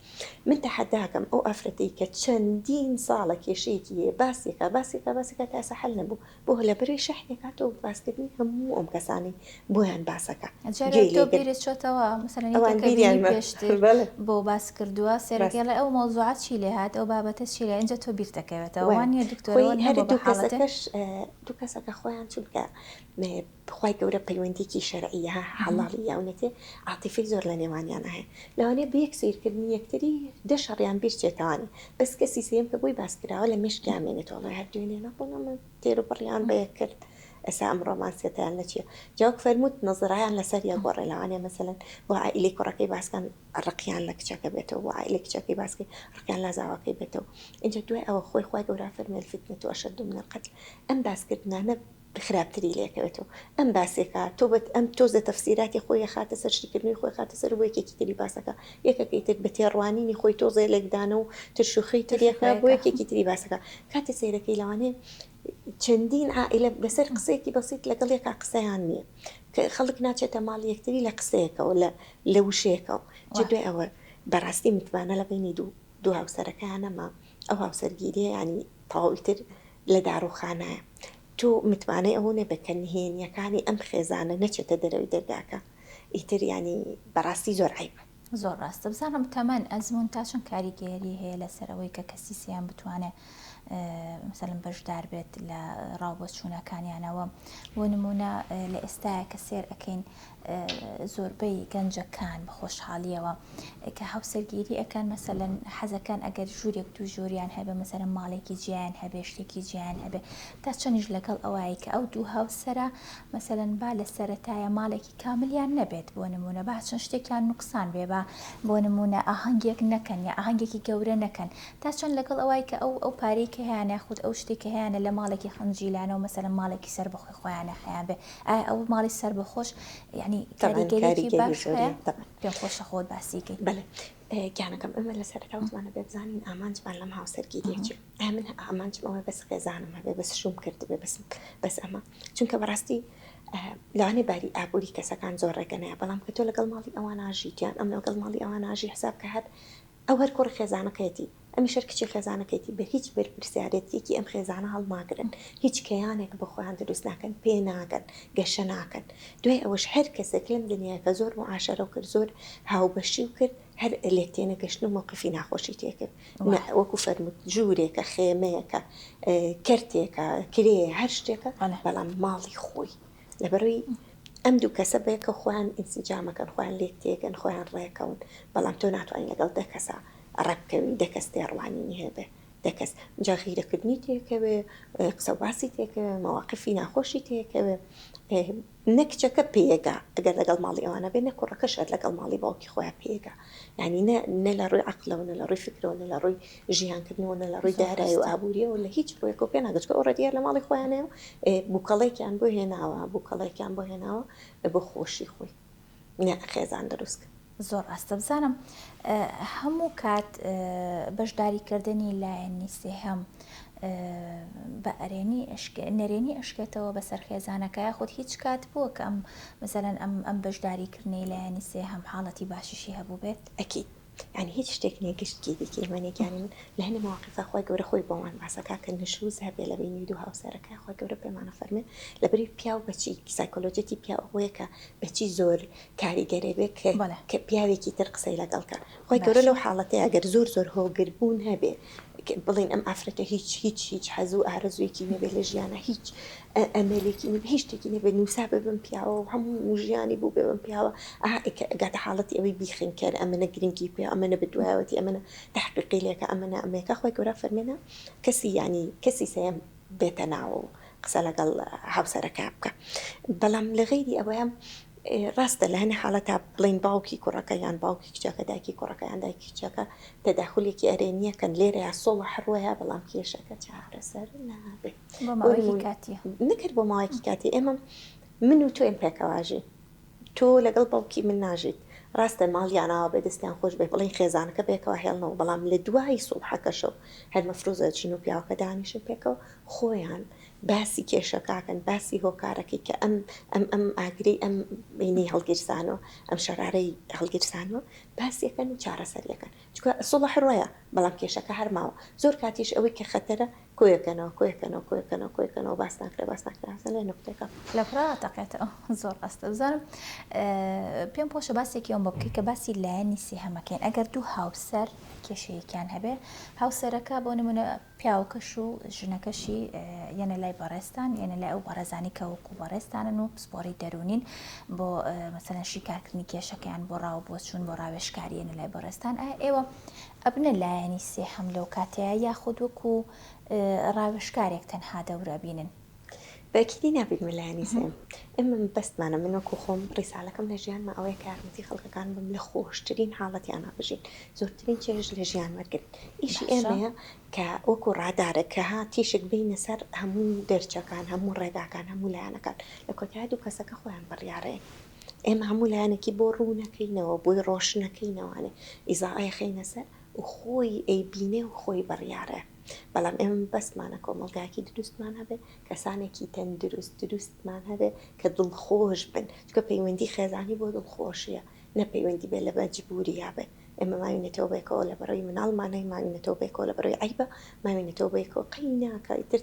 [SPEAKER 2] من تەحەداکەم ئەو ئەفرەتەی کە چەندین ساڵە کێشەیەکی هەیە باسێکە تا ئێستا حەل نەبوو بۆ لەبەرەوەی شەحنێکاتەوە باسکردنی هەموو ئەم کەسانی بۆیان باسەکە
[SPEAKER 1] تۆ بیرت چۆتەوە مەسەلەن پێشتر بۆ باس کردووە سێرەگەڵە ئەو مۆزوعات چی لێ هات ئەو بابەتە چی لێ ئەنجە تۆ بیر دەکەوێتەوە وانە دکتۆر
[SPEAKER 2] دوو کەسەکە خۆیان چ بکە بخوای گەورە پەیوەندێکی شەرعیە حەڵاڵی یاونەتێ عاتیفەی زۆر لە نێوانیان هەیە لەوانەیە بە یەک سیرکردنی یەکتری دەشەڕیان بیر چێتەوانی بەس کەسی سێم کە بۆی باسکراوە لە مشکامێنێتەوە هەر دوێنێ نەبووە من تێر و بڕیان بەیەک کرد ئەسا ئەم ڕۆمانسیەتیان لە چییە جاوک فەرمووت نەزرایان لەسەر یا گۆڕێ لەوانەیە مەسەلەن بۆ عائیلەی کوڕەکەی باسکەن ڕقیان لە کچەکە بێتەوە بۆ عائیلەی کچەکەی باسکەی ڕقیان لە زاواکەی بێتەوە اینجا دوای ئەوە خۆی خوای گەورە فەرمێ الفتنة أشد من القتل ئەم باسکردنانە خراپتری لێکەوێتەوە ئەم باسێکە تۆ بەت ئەم تۆزە تەفسیراتی خۆی خاتە سەر شتیکردنی خۆی خاتە سەر بۆ یەکێکی تری باسەکە یەکێکی تر بە تێڕوانینی خۆی تۆزێ لێکدانە و ترشوخی تریەکە بۆ یەکێکی تری باسەکە کاتە سیرەکەی لەوانەیە چەندین عائیلە بەسەر قسەیەکی بەسیط لەگەڵ یەکا قسەیان نییە کە خەڵک ناچێتە ماڵ یەکتری لە قسەیەکەوە لە وشەیەکەوە دوای ئەوە بەڕاستی متمانە لە بینی دوو هاوسەرەکانەما ئەو هاوسەرگیریە ینی تەواویتر لە داروخانایە تۆ متمانەی ئەوە بکە نهێنیەکانی ئەم خێزانە نەچێتە دەرەوەی دەرگاکە ئیتر ینی بەڕاستی زۆر عیبە
[SPEAKER 1] زۆر ڕاستە بزانم تەمەەن ئەزمون تا چەند کاریگەری هەیە لەسەرەوەی کە کەسیسیان بتوانێت مثلەن بەشدار بێت لە ڕاوبۆچوونەکانیانەوە بۆ نمونە لە ئێستاە کە سێر ئەەکەین زۆربەی گەنجەکان بە خۆشحاڵیەوە کە هاوسەرگیری ئەەکەن مەسەلەن حەزەکان ئەگەر ژوورێک دوو ژووریان هەبێ مەسەرە ماڵێکی جیان هەبێ شتێکی جیان هەبێ تا چەندیش لەگەڵ ئەوەیە کە ئەو دوو هاوسەرە مەسەلەن با لە سەرەتایە ماڵێکی کاملیان نەبێت بۆ نمونە با چەند شتێکیان نوقسان بێ بۆ نمونە ئاهەنگێک نەکەن یا ئاهەنگێکی گەورە نەکەن تا چەند لەگەڵ ئەوەی کە ئەو پارەی کە هیانە خودت ئەو شتێکە هیانە لە ماڵێکی خەنجیلانە و مەسەلەن ماڵێکی سەر بەخۆی خۆیانە خەیان بێ ئایا ئەو ماڵی سەر بەخۆش یعنی کاریگەریەکی باش پێم خۆشە خۆت باسیکەی
[SPEAKER 2] بەڵێ گیانەکەم ئەمە لە سەرتاوتمانە بێ بزانین ئامانجمان لەم هاوسەرگیریەکی من ئامانجمەوە بەس خێزانم هەبێ بەس شوم کرد بێ بەس ئەمە چونکە بەڕاستی لەوانەیە باری ئابووری کەسەکان زۆر ڕێگەنەیە بەڵام کە تۆ لەگەڵ ماڵی ئەوان ئاژیتیان ئەم لەگەڵ ماڵی ئەوان ئاژی حساب کە هەر ئەو هەر کوڕ خێزانەکەیەتی ئەمی شەرکچی خێزانەکەیتی بە هیچ بەرپرسیارەتێکی ئەم خێزانە هەڵماگرن هیچ کەیانێک بە خۆیان دروست ناکەن پێ ناکەن گەشە ناکەن دوای ئەوەش هەر کەسێک لەم دنیاە کە زۆر معاشەرە و کرد زۆر هاوبەشی و کرد هەر لێکتێنە گەشتن و موقفی ناخۆشی تێکرد وەکو فەرمووت ژوورێکە خێمەیەکە کەرتێکە کرێ هەر شتێکە بەڵام ماڵی خۆی لەبەرەوەی ئەم دوو کەسە بەیەکە خۆیان ئینسیجامەکەن خۆیان لێک تێگەن خۆیان ڕێکەون بەڵام تۆ ناتوانین لەگەڵ دەکەسە ڕەبکەوی دەکەس تێڕوانینی هەبێ دەکەس جا غیرەکردنی تێکەوێ قسە باسی تێکەوێ مەواقفی ناخۆشی تێکەوێ نەکچەکە پێگا ئەگەر لەگەڵ ماڵی ئەوانە بێ نەکوڕەکەشت لەگەڵ ماڵی باوکی خۆیان پێگا یعنی نە لە ڕووی عەقلەوە نە لە ڕووی فکرەوە نە لە ڕووی ژیانکردنەوە نە لە ڕووی دارایی و ئابووریەوە لە هیچ ڕوویەکەوە پێ ناگەت کە ئۆڕەدیە لە ماڵی خۆیانەوە بووکەڵێکیان بۆ هێناوە بۆ خۆشی خۆی نە خێزان دروست
[SPEAKER 1] زۆر ئاستە بزانم هەموو کات بەشداریکردنی لایەنی سێهەم بە نەرێنی ئەشکێتەوە بەسەر خێزانەکە خۆت هیچ کات بووە کە ئەم مەسەلەن ئەم بەشداریکردنی لایەنی سێهەم حاڵەتی باشیشی هەبوو بێت
[SPEAKER 2] ئەکید يعني هیچ شتێک نیە گشتگی دیکە ئێمانێکیانی من لە هەنێ مواقفە خۆی گەورە خۆی بۆمان باسەکە کە نشوز هەبێ لە بینی دوو هاوسەرەکە خۆی گەورە پێمانە فەرمێ لەبەری پیا و بەچی سایکۆلۆجێتی پیا ئەوەیە کە بەچی زۆر کاریگەرێ بێ کە پیاوێکی تر قسەی لەگەڵکە خۆی گەورە لەو حاڵەتەیە ئەگەر زۆر هۆگربوون هەبێ بڵین ئەم ئافرەتە هیچ حەزوو ئارەزوویەکی نەبێ لە ژیانە هیچ ئەمەلێکی نەبێ هیچ شتێکی نەبێ نووسا ببم پیاوە و هەموو ژیانی بوو بێ بم پیاوە گاتە حاڵەتی ئەوەی بیخین کرد ئەمەنە گرنگی پێ ئەمەنە بدوایەوەتی ئەمەنە تحقیقی لێکە ئەمەنە ئەمێکە خۆی گەورە فەرمێنە کەسی سەیەم بێتە ناوە و قسە لەگەڵ هاوسەرەکە بکە بەڵام لە غەیری ئەوەیە ڕاستە لە هەنێ حاڵەتە بڵین باوکی کوڕەکە یان باوکی کچەکە دایکی کوڕەکە یان دایکی کچەکە تەداخولێکی ئەرێنیەکەن لێرە یا سۆڵە هەروەیە بەڵام کێشەکە چارەسەر نابێت نەکرد بۆ ماوەیەکی کاتی ئێمە من و تۆ ئێم پێکەواژی تۆ لەگەڵ باوکی من ناژیت ڕاستە ماڵیانەوە بەدەستیان خۆش بێ بڵین خێزانەکە بێکەوە هێڵنەوە بەڵام لە دوای سوڵحەکەشەو هەر مەفرۆزە چین و پیاوەکە دانیشن پێکەوە خۆیان باسی کێشەکەکەن باسی هۆکارەکەی کە ئەم ئاگری ئەم بینی هەڵگیرسانەوە ئەم شەرارەی هەڵگیرسانەوە باسیەکەن و چارەسەریەکەن چکە سوڵە هەروەیە بەڵام کێشەکە هەرماوە زۆر کاتیش ئەوەی کە خەتەرە کۆیەکەنەوە باس ناکرێ لە نقطەکە
[SPEAKER 1] لە پراتەقێتەوە زۆر ئەستە بزانم پێم خۆشە باسێکی ئەوم بۆ بکەی کە باسی لایەنی سێهەمەکەین ئەگەر دوو هاوسەر کێشەیەکیان هەبێ هاوسەرەکە بۆ نمونە پیاوەکەش و ژنەکەشی یەنە لای بەڕێستان یەنە لای ئەو بەڕێزانی کە وەکو بەڕێستانن و پسپۆری دەرونین بۆ مەسەلەن شیکارکردنی کێشەکەیان بۆ ڕاو بۆ چوون بۆ ڕاوێژکاری یەنە لای بەڕێستان ئێوە ئەبنە لایەنی سێهەم لەو کاتەیە یاخود وەکو ڕاوێژکارێک تەنها دەورە بینن
[SPEAKER 2] بەکیدی نابێت مەلایانی سێم ئێمە بەستمانە من وەکو خۆم ڕیسالەکەم لە ژیانمە ئەوەیە کە یارمەتی خەڵکەکان بم لە خۆشترین حاڵەتیان نابژین زۆرترین چێژ لە ژیان وەرگرت ئیشی ئێمەیە کە وەکو ڕادارە کە تیشک بینە سەر هەموو دەرچەکان هەموو ڕێگاکان هەموو لایەنەکان لە کۆتایی دوو کەسەکە خۆیان بڕیارەیە ئێمە هەموو لایەنێکی بۆ ڕوونەکەینەوە بۆی ڕۆشنەکەینەوەوانێ ئیزاءای خەینە سەر و خۆی ئەیبینێ و خۆی بڕیارە بەڵام ئێمە بەسمانە کۆمەڵگایەکی دروستمان هەبێ کەسانێکی دروستمان هەبێ کە دڵخۆش بن چکە پەیوەندی خێزانی بۆ دڵخۆشیە نە پەیوەندی بێ لە مەجبوری یابێ ئێمە ماوینێتەوە بێکەوە لە بەڕۆی مناڵمانەی ماوینێتەوە بێکەوە لە بەڕۆی عیبە ماوینێتەوە بێکەوە قەیناکە ئیتر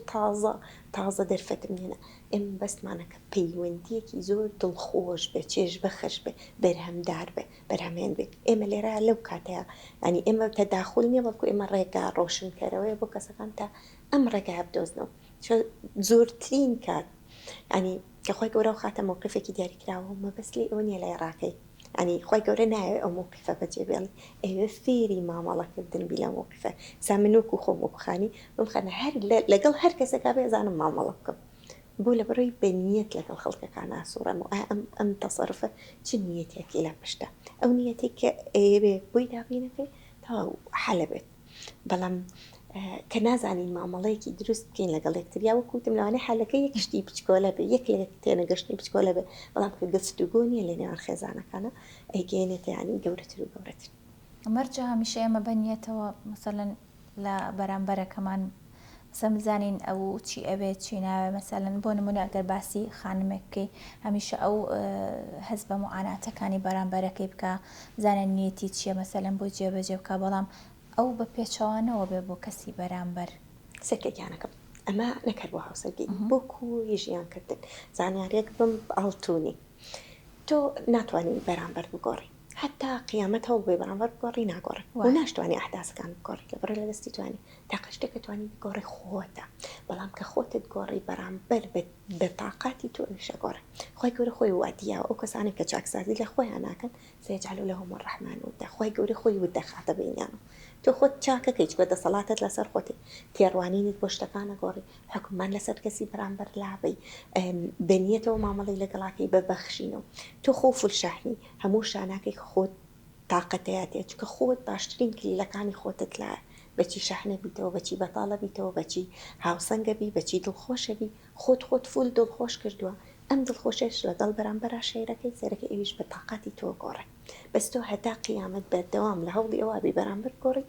[SPEAKER 2] تازە دەرفەتم هێنە ئێمە بەسمانە کە پەیوەندیەکی زۆر دڵخۆش بێ چێژ بەخەش بێ بەرهەمدار بێ بەرهەمێن بێ ئێمە لێرە لەو کاتەیە ینی ئێمە تەداخل نییە بەڵکو ئێمە ڕێگا ڕۆشنکەرەوەی بۆ کەسەکان تا ئەم ڕێگای بدۆزنەوە زۆرترین کات ینی کە خۆی گەورە و خاتە مووقفێکی دیاریکراوە مەبەستی ئەوە نیە لە عێراقی ئەنی خۆی گەورە نایە ئەو مووقفە بەجێبێڵی ئێوە فێری مامەڵەکردن بی لە مووقفە سامنوک و خۆم وەکوخانی بمخەنە هەر لەگەڵ هەر کەسێکا بێزانم مامەڵە بکەم بۆ لە بەڕۆی بەنیەت لەگەڵ خەڵکەکان ئاسوڕەم و ئەم تەسەڕفە چ نیەتێکی لە پشتە ئەو نیەتی کە ئێوێ بۆی دابینەکەی تا حەلە بێت بەڵام کە نازانین مامەڵەیەکی دروست بکەین لەگەڵ یەکتریا وەکوتم لەوانەیە حالەکە یەکشتی بچکۆلە بێ یەک لە تێنەگەشتنی بچکۆلە بێ بەڵام کە گفتوگۆ نیە لە نێوان خێزانەکانە ئەیگەێنێتە ینی گەورەتر و گەورەتر
[SPEAKER 1] مەرجە هەمیشە ئێمە بەنیەتەوە مەسەلەن لە بەرامبەرەکەمان سەمزانین ئەو چی ئەوێت چی ناوێ مەسەلەن بۆ نمونە ئەگەر باسی خانمێک بکەی هەمیشە ئەو هەز بە معاناتەکانی بەرامبەرەکەی بکە زانە نیەتی چییە مەسەلەن بۆ جێبەجێ بکە بەڵام ئەو بە پێچەوانەوە بێ بۆ کەسی بەرامبەر
[SPEAKER 2] سەرکەگیانەکەم ئەمە نەکرد بۆ هاوسەرگی بۆ کوی ژیانکردن زانیارێک بم ئاڵتونی تۆ ناتوانین بەرامبەر بگۆڕی حتا قیامەتەوە بێ بەرامبەر بگۆڕی ناگۆڕی و ناشتوانانی ئەحداسەکان بگۆڕی لەبەر لە دەستی توانی تاقە شتێکە توانی بگۆڕی خۆتە بەڵام کە خۆتت گۆڕی بەرامبەر بە تاقاتی تۆ نیشە گۆڕی خۆی گەورە خۆی وادیاوە ئەو کەسانی کە چاکسازی لە خۆیان ناکەن سەیجعل لەهم الرحمن ودا خۆی گەورە خۆی ودەخاتە بینیانە تۆ خۆت چاکەکەی چکە دەسەڵاتت لەسەر خۆتی تێڕوانینت بۆ شتەکانە گۆڕی حکومان لەسەر کەسی بەرامبەر لابەی بەنیەتەوە مامەڵی لەگەڵاکەی ببەخشینەوە تۆ خۆ فولشاحنی هەموو شاناکەی خۆت تااقەتەیەتێ چکە خۆت باشترین کلیلەکانی خۆتت لایە بەچی شەحنە بیتەوە بەچی بەتاڵە بیتەوە بەچی هاوسەنگە بی بەچی دڵخۆشەبی خۆت فول دڵخۆش کردووە ئەم دڵخۆشش لەگەڵ بەرامبەرە شێرەکەی سەرەکە ئەویش بە تااقاتی تۆ گۆڕێ بەس تۆ هەتا قیامەت بەردەوام لە هەوڵی ئەوە بی بەرامبەر گۆڕی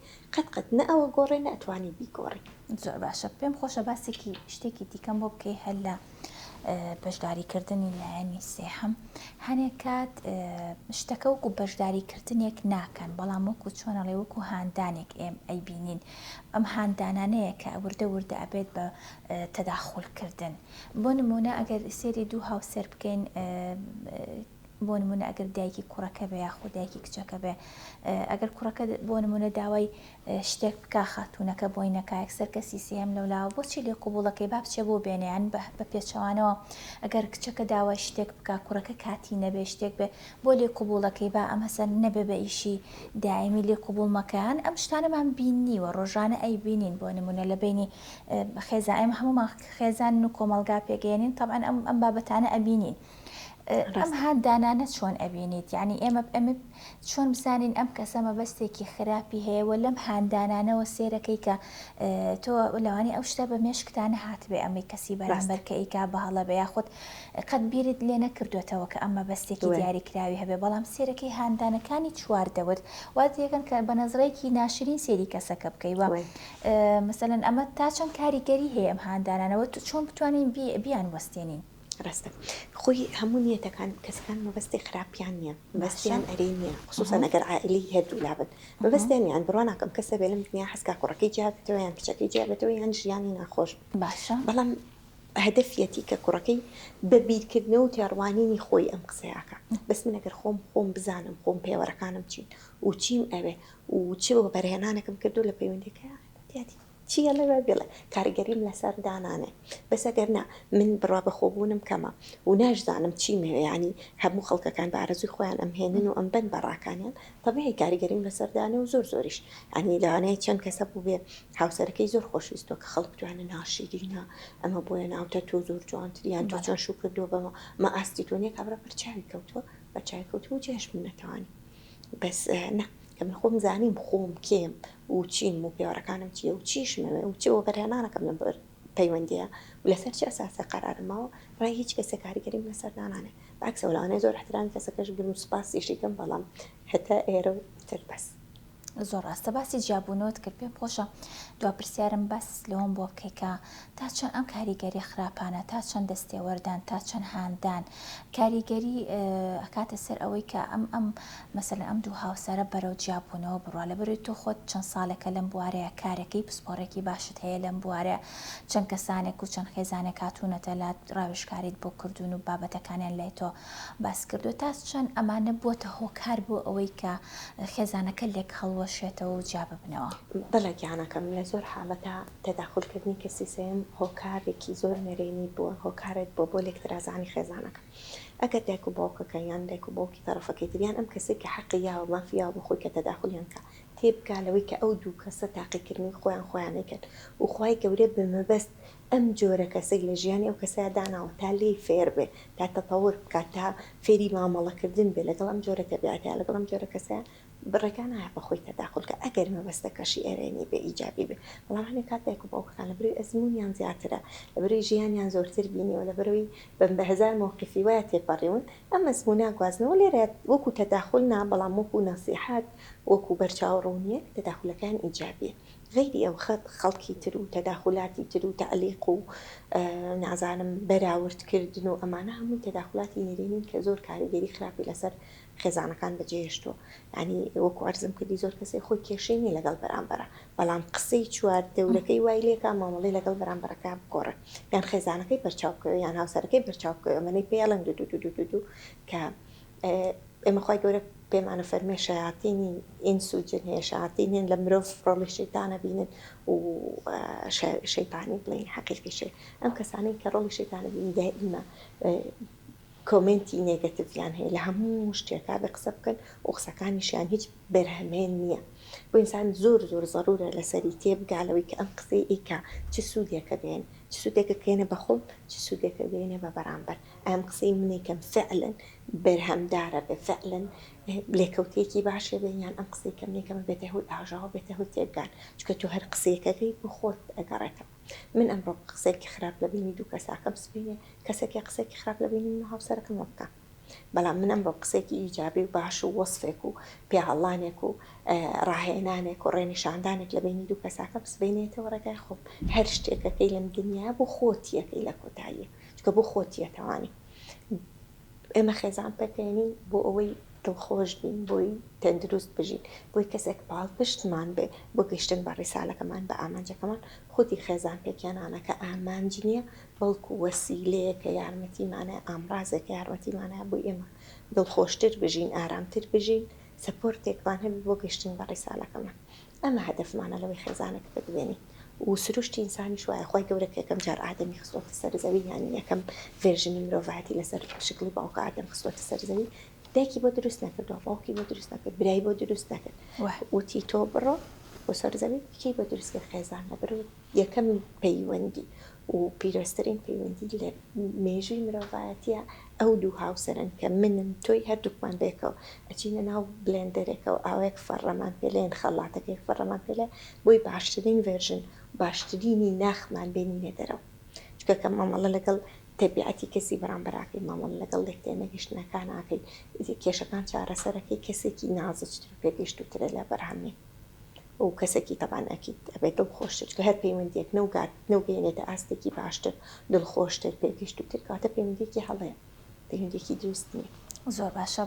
[SPEAKER 2] قەت نە ئەوە گۆڕێ نەتوانی بیگۆڕی
[SPEAKER 1] زۆر باشە پێم خۆشە باسێکی شتێکی دیکەم بۆ بکەی هەل لە بەشداریکردنی لایەنی سێحەم هەنێک کات شتەکە وەکو بەشداریکردنێک ناکەن، بەڵام وەکو چۆنەڵێ وەکو هاندانێک ئێم ئەیبینین. ئەم هاندانانەیە کە وردە وردە ئەبێت بە تەداخولکردن. بۆ نمونە ئەگەر سێری دوو هاوسەر بکەین، بۆ نمونە ئەگەر دایکی کوڕەکە بێ یاخود دایکی کچەکە بێ، ئەگەر کوڕەکە بۆ نمونە داوای شتێک بکە خاتوونەکە بۆی نەکا، یەکسەر کەسی سێم لەولاوە بۆچی لێ قوبوڵەکەی با بچێ بۆ بێنیان بە پێچەوانەوە. ئەگەر کچەکە داوای شتێک بکە کوڕەکە کاتی نەبێ شتێک بێ بۆ لێ قوبوڵەکەی با ئەمە سەر نەبێ بە ئیشی دائمی لێ قوبوڵ مەکەیان. ئەم شتانەمان بینیوە ڕۆژانە ئەی بینین. بۆ نمونە لە بینی خێزان، ئێمە هەمومان خێزان و کۆمەلگا پێگەێنین، طبعاً ئەم بابەتانە ئەبینین. ئەم هاندانانە چۆن ئەبینیت؟ یعنی ئێمە چۆن بزانین ئەم کەسە مەبەستێکی خراپی هەیە لەم هاندانانەوە سێرەکەی کە تۆ لەوانی ئەو شتە بە مێشکتانە هاتبێ ئەمەی کەسی بەرامبەر کە ئیکا بەهەڵە بە یاخود قەت بیرت لێ نەکردوێتەوە کە ئەم مەبەستێکی دیاریکراوی هەبێ، بەڵام سێرەکەی هاندانەکانی چواردەوت وات یەکەن کە بە نەزرێکی ناشرین سێری کەسەکە بکەیوە. مەسەلەن ئەمە تا چەند کاریگەری هەیە ئەم هاندانانەوە چۆن بتوانین بیان وەستێنین؟
[SPEAKER 2] ڕاستە خۆی هەموو نیەتەکان کەسەکان مەبەستی خراپیان نییە، مەبەستیان ئەرێ نییە، خصوصەن ئەگەر عائیلی هەردوو لابن مەبەستیان یان بڕوا ناکەم کەسە بێ لەم دنیا حەزکا کوڕەکەی جیابێتەوە یان کچەکەی جیابێتەوە یان ژیانی ناخۆش
[SPEAKER 1] باشە،
[SPEAKER 2] بەڵام هەدەفیەتی کە کوڕەکەی بە بیرکردنەوە و تێڕوانینی خۆی ئەم قسەیەکە. بەس من ئەگەر خۆم بزانم خۆم پێوەرەکانم چین و چیم ئەوێ و چ بەرهێنانێکم کردو لە پەیوەندیەکەی چیە لەوە بێڵێ کاریگەریم لەسەر دانانێ. بەس ئەگەر نا من بڕوا بەخۆبوونم کەمە و ناشزانم چیمەوێ، ینی هەموو خەڵکەکان بە ئارەزوی خۆیان ئەمهێنن و ئەم بن بەڕاکانیان تەبیعی کاریگەریم لەسەردانێ و زۆریش ئەنی لەوانەیە چەند کەسە بوو بێ هاوسەرەکەی زۆر خۆشویستۆ کە خەڵک توانە ناشیرینە ئەمە بۆیە ناوتە تۆ زۆر جوانتریان تۆ چۆن شو کردو بەمە مە ئاستی تۆنیە کابرا پرچاوی کەوتووە بە چای کەوتو و جێش من نەتوانی. بەس نە کە من خۆم زانیم خۆم کێم و چین و پێوەرەکانم چیە و چیشمەوێ و چێوە بەرهێنانەکەم لە پەیوەندیە و لەسەر چه ئەساسە قەرارمەوە ڕای هیچ کەسە کاریگەریم لەسەر دانانێ. بەعکسە لەوانەیە زۆر احترامی کەسەکەش بن و سوپاسیشی کەم، بەڵام هەتا ئێرە و تر بەس.
[SPEAKER 1] زۆر ڕاستە باسی جیابوونەوەت کرد، پێم خۆشە دوا پرسیارم بەس لەوەم بۆ بکەیکە تا چەند ئەم کاریگەری خراپانە، تا چەند دەستێوەردان، تا چەند هاندان کاریگەری ئەکاتە سەر ئەوەی کە ئەم مەسەلەن ئەم دوو هاوسەرە بەرەو جیابوونەوە بڕوا. لەبەرەوەی تۆ خۆت چەند ساڵێکە لەم بوارەیە کارەکەی پسپۆڕێکی باشت هەیە لەم بوارە، چەند کەسانێک و چەند خێزانێک هاتوونەتە لات ڕاوێژکاریت بۆ کردوون و بابەتەکانیان لای تۆ باس کردو، تا چەند ئەمانە بۆتە هۆکار بۆ ئەوەی کە خێزانەکە لێک هەڵوەشێتەوە و جا ببنەوە؟
[SPEAKER 2] بەڵێ گیانەکەم لە زۆر حاڵەتە تەداخولکردنی کەسی سێم هۆکارێکی زۆر نەرێنی بووە، هۆکارێت بۆ لێک درازانی خێزانەکە. ئەگەر دایک و باوکەکە یان دایک و باوکی تەرەفەکەی تریان ئەم کەسێک کە حەقی یا و مافیا بۆ خۆی کە تەداخولیان کە تێبگا لەوەی کە ئەو دوو کەسە تاقیکردنی خۆیان کرد و خوای گەورە بمەبەست ئەم جۆرە کەسەی لە ژیانی ئەو کەسەیە داناوە تا لێی فێر بێ، تا تەتەوور بکات، تا فێری مامەڵەکردن بێ لەگەڵ ئەم جۆرە تەبیعەتە لەگەڵ ئەم جۆرە کەسەیە بڕێکان هەیە بە خۆی تەداخل کە ئەگەر مەبەستەکەشی ئێرێنی بێ ئیجابی بێ. بەڵام هەنێک کات دایک و باوکەکان لەبەرەوەی ئەزموونیان زیاترە، لەبەرەوەی ژیانیان زۆرتر بینیەوە، لەبەرەوەی بە هەزار مۆقفی وایە تێپەڕیون ئەم ئەزموونە گوازنەوە لێرە وەکو تەداخل نا، بەڵام وەکو نەسیحات وەکو بەرچاوڕوونیەک تەداخلەکان ئیجابیە. غیری ئەو خەڵکی تر و تەداخلاتی تر و تەعلیق و نازانم بەراوردکردن و ئەمانە هەمووی تەداخلاتی نەرێنین کە زۆر کاریگەری خراپی لەسەر خێزانەکان بەجێهێشتووە. ینی وەکو عەرزم کردی زۆر کەسێک خۆی کێشەی لەگەڵ بەرامبەرە، بەڵام قسەی چوار دەورەکەی وای لێکا مامەڵەی لەگەڵ بەرامبەرەکە بگۆڕێت یان خێزانەکەی بەرچاوکەوە یان هاوسەرەکەی بەرچاوکەوە. ئەمەی پێڵەن دوو کە ئێمە خوای گەورە پێمانە فەرمێ شەیاطینی ئینس و جن هەیە، شەیاطینێن لە مرۆڤ ڕۆڵی شەیتانە بینن و شەیطانی بڵێن حەقیقیشێ. ئەم کەسانەی کە ڕۆڵی شەیتانە بینن دائیمە کۆمنتی نێگەتیڤیان هەیە لە هەموو شتێکا بە قسە بکەن و قسەکانیشیان هیچ بەرهەمێن نییە. بۆ ئینسان زۆر زەڕورە لەسەری تێبگالەوەی کە ئەم قسەی ئیکا چ سوودێکە دێن، چ سوودێکە کێنە بەخۆم، چ سوودێکە دێنێ بە بەرامبەر. ئەم قسەی منێکم فعلەن بەرهەمدارە بێ، فعلەن لێکەوتێکی باشە بێ، یان ئەم قسەی کە منێکەمە بێتە هۆی ئاژاوە، بێتە هۆی تێبگان، چکە تۆ هەر قسەیەکەکەی بۆ خۆت ئەگەڕێتەوە. من ئەمڕۆ قسێکی خراپ لە بینی دوو کەساکەم سبینێ، کەسێکی قسێکی خراپ لە بینی من هاوسەرەکەم وەبکە بەڵام من ئەم بە قسێکی ئیجابی و باش و وەصفێک و پێهەڵانێک و ڕاهێنانێک و ڕێنیشاندانێک لە بینی دوو کەساکە بسبێنێتەوە ڕێگای خۆم هەر شتێکەکەی لەم دنیا بۆ خۆتیەکەی لە کۆتاییە چکە بۆ خۆتیەتەوانی ئێمە خێزان پێکەێنین بۆ ئەوەی دڵخۆش بین بۆی تەندروست بژین بۆی کەسێک پاڵپشتمان بێ بۆ گەشتن بە ڕێسالەکەمان بە ئامانجەکەمان خودی خێزان پێکێنانەکە ئامانج نییە بەڵکو وەسیلەیەکە یارمەتیمانە ئامڕازێکە یارمەتیمانە بۆی ئێمە دڵخۆشتر بژین ئارامتر بژین سەپۆرتێکمان هەبێ بۆ گەشتن بە ڕێسالەکەمان ئەمە هەدەفمانە لەوەی خێزانێک ببێنی و سروشتی ئینسانی شوایە خۆی گەورە یەکەم جار ئادەمی خستۆتە سەرزەوی یانی یەکەم ڤێرژنی مرۆڤایەتی لەسەر شکلی باوکە ئادەم خستۆتە سەرزەوی دایکی بۆ دروست نەکردەوە باوکی بۆ دروست نەکرد برای بۆ دروست نەکرد وتی تۆ بڕۆ بۆ سەرزەوی کی بۆ دروستکە خێزان لەبەر یەکەم پەیوەندی و پیرۆستترین پەیوەندی لە مێژووی مرۆڤایەتیە ئەو دوو هاوسەرن کە منم تۆی هەردووکمان بێکەوە ئەچینە ناو بلێندەرێکەوە ئاوەیەک فەڕەمان پێلێن خەڵاتەکەی فەڕەمان پێلێ بۆی باشترین ڤێرژن باشترینی ناخمان بێنینە دەرەوە چکە کە مامەڵە لەگەڵ تەبیعەتی کەسی بەرامبەراکەی مامەڵ لەگەڵ لێکتێنەگەشتنەکاناکەی کێشەکان چارەسەرەکەی کەسێکی نازچتر پێگەشتوترە لە بەرهەمێ و کەسێکی تەبانەکی ئەبێت دڵخۆشتر کە هەر پەیوەندێک نەوگەێنێتە ئاستێکی باشتر دڵخۆشتر پێگەشتوتر کاتە پەیوەندێکی هەڵەیە پەیوەندێکی دروست نییە
[SPEAKER 1] زۆر باشە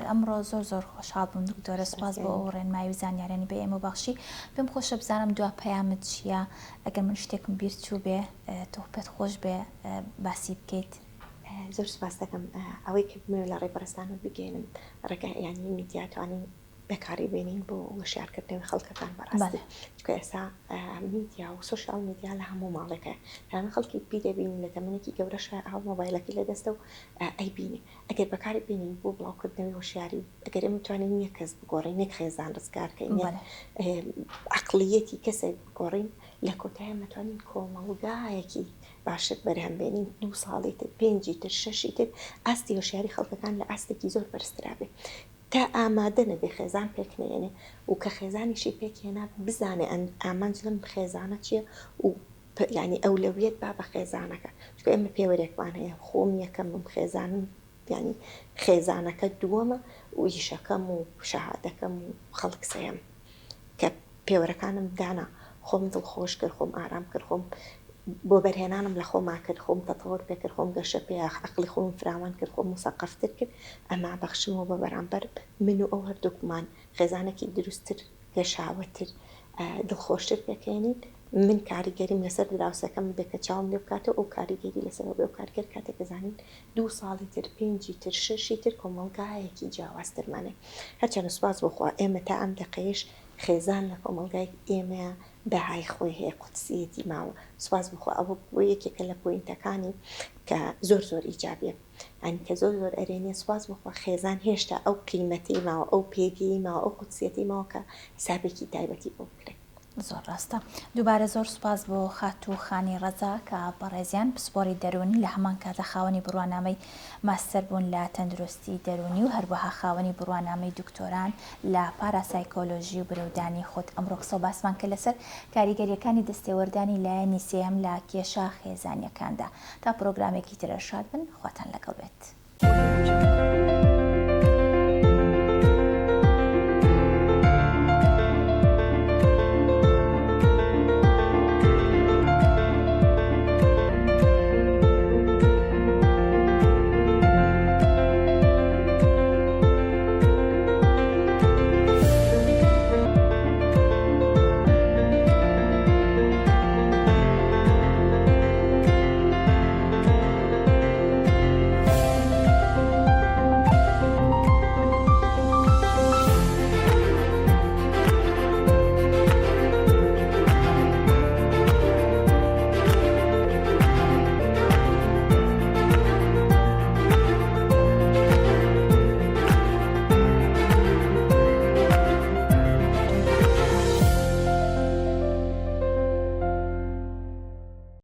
[SPEAKER 1] ئەمڕۆ زۆر خۆشحاڵ بووم دکتۆرە سپاس بۆ ئەو ڕێنمایی و زانیاریانی بە ئێمە بەخشی پێم خۆشە بزانم دوا پەیامت چییە ئەگەر من شتێکم بیر چوو بێ تۆ پێت خۆش بێ باسی بکەیت
[SPEAKER 2] زۆر سپاس دەکەم ئەوەی کە بمێ لە ڕێبەرستانە بگەێنم ڕێگە یانی میدیاتوانین بەکاری بێنین بۆ وشارکردنەوەی خەڵکەکان بەڕاستی چکە ئێستا میدیا و سوشال میدیا لە هەموو ماڵێکە هەمە خەڵکی پی دەبین لە تەمەنێکی گەورەشە ئەو مۆبایلەکەی لە دەستە و ئەیبینی ئەگەر بەکاری بینین بۆ بڵاوکردنەوەی هۆشیاری ئەگەر ئێمە توانین یەک کەس بگۆڕین نەک خێزان ڕزگارکەین عەقڵیەتی کەسێک بگۆڕین لە کۆتایە مەتوانین کۆمەڵگایەکی باشتر بەرهەمبێنین 2 ساڵی تر 5 تر 6 تر ئاستی هۆشیاری خەڵکەکان لە ئاستێکی زۆر بەرزترا بێ تا ئامادە نەبێ خێزان پێکنێنێ و کە خێزانیشی پێکێنا بزانێ ئامانج لەم خێزانە چییە و ینی ئەولەویەت با بە خێزانەکە چکە ئێمە پێوەرێکمان هەیە خۆم یەکەم خێزانم ینی خێزانەکە دووەمە و ئیشەکەم و شەهادەکەم و خەڵک سەیەم کە پێوەرەکانم دانا خۆم دڵخۆش کرد خۆم ئارام کرد خۆم بۆ بەرهێنانم لە خۆما کرد خۆم تەتەوەر پێ کرد خۆم گەشە پێ عەقڵی خۆم فراوان کرد خۆم مسەقەفتر کرد ئەما بەخشمەوە بە بەرامبەر من و ئەو هەردووکمان خێزانێکی دروستتر گەشاوەتر دڵخۆشتر پێکەێنین من کاریگەریم لەسەر دراوسەکەم بێکە چاوم لێ بکاتەوە ئەو کاریگەری لەسەر بێ و کارگەر کاتێک دەزانین 2 ساڵی تر 5 تر 6 تر کۆمەڵگایەکی جیاوازترمانێ هەرچەند سوپاس بخوا ئێمە تا ئەم دقەیەش خێزان لە کۆمەڵگای ئێمە بەهای خۆی هەیە قودسیەتی ماوە سوپاس بخوا ئەوە بۆ یەکێکە لە پۆینتەکانی کە زۆر ئیجابیە ئەنی کە زۆر ئەرێنێ سوپاس بخوا خێزان هێشتا ئەو قیمەتی ماوە ئەو پێگەی ماوە ئەو قودسیەتی ماوە کە حسابێکی تایبەتی بۆ بکرێت
[SPEAKER 1] زۆر ڕاستە دووبارە زۆر سوپاس بۆ خات و خانی ڕەزا کە بەڕێزیان پسپۆری دەرونی لە هەمان کاتە خاوەنی بڕوانامەی ماستەر بوون لە تەندروستی دەرونی و هەروەها خاوەنی بڕوانامەی دکتۆران لە پاراسایکۆلۆژی و برەودانی خۆت ئەمڕۆ قسە و باسمان کە لەسەر کاریگەریەکانی دەستێوەردانی لایەنی سێەم لە کێشە خێزانیەکاندا تا پرۆگرامێکی ترە شاد بن خواتان لەگەڵ بێت.